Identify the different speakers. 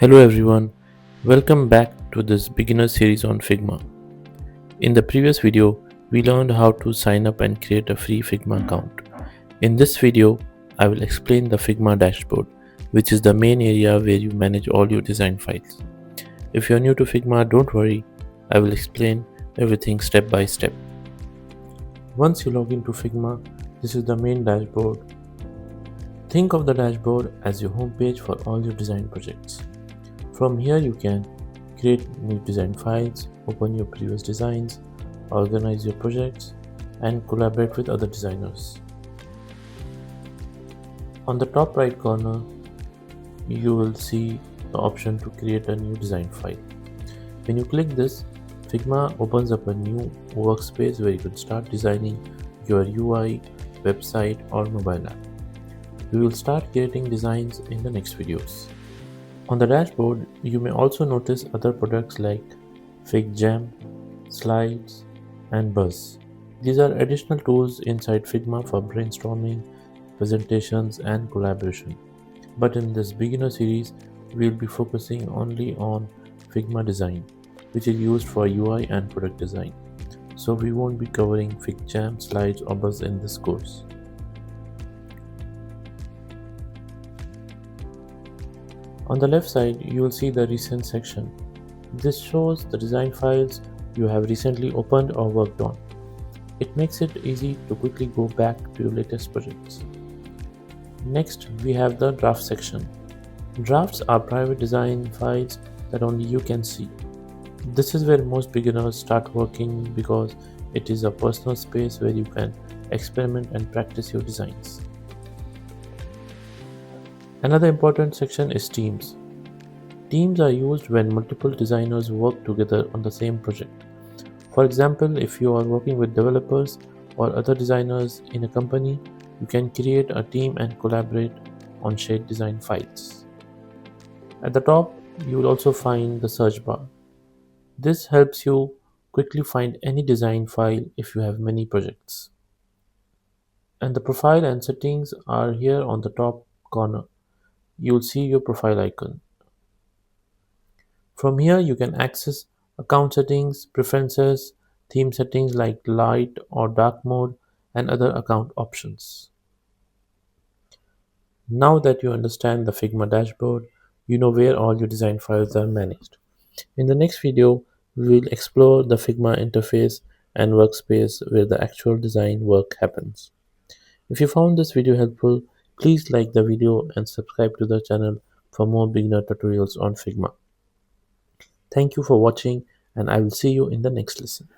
Speaker 1: Hello everyone, welcome back to this beginner series on Figma. In the previous video, we learned how to sign up and create a free Figma account. In this video, I will explain the Figma Dashboard, which is the main area where you manage all your design files. If you are new to Figma, don't worry, I will explain everything step by step. Once you log into Figma, this is the main dashboard. Think of the dashboard as your homepage for all your design projects. From here you can create new design files, open your previous designs, organize your projects, and collaborate with other designers. On the top right corner, you will see the option to create a new design file. When you click this, Figma opens up a new workspace where you can start designing your UI, website, or mobile app. We will start creating designs in the next videos. On the dashboard, you may also notice other products like FigJam, Slides, and Buzz. These are additional tools inside Figma for brainstorming, presentations, and collaboration. But in this beginner series, we will be focusing only on Figma Design, which is used for UI and product design. So we won't be covering FigJam, Slides, or Buzz in this course. On the left side, you will see the recent section. This shows the design files you have recently opened or worked on. It makes it easy to quickly go back to your latest projects. Next, we have the draft section. Drafts are private design files that only you can see. This is where most beginners start working because it is a personal space where you can experiment and practice your designs. Another important section is teams. Teams are used when multiple designers work together on the same project. For example, if you are working with developers or other designers in a company, you can create a team and collaborate on shared design files. At the top, you will also find the search bar. This helps you quickly find any design file if you have many projects. And the profile and settings are here on the top corner. You'll see your profile icon. From here, you can access account settings, preferences, theme settings like light or dark mode, and other account options. Now that you understand the Figma dashboard, you know where all your design files are managed. In the next video, we will explore the Figma interface and workspace where the actual design work happens. If you found this video helpful, please like the video and subscribe to the channel for more beginner tutorials on Figma. Thank you for watching, and I will see you in the next lesson.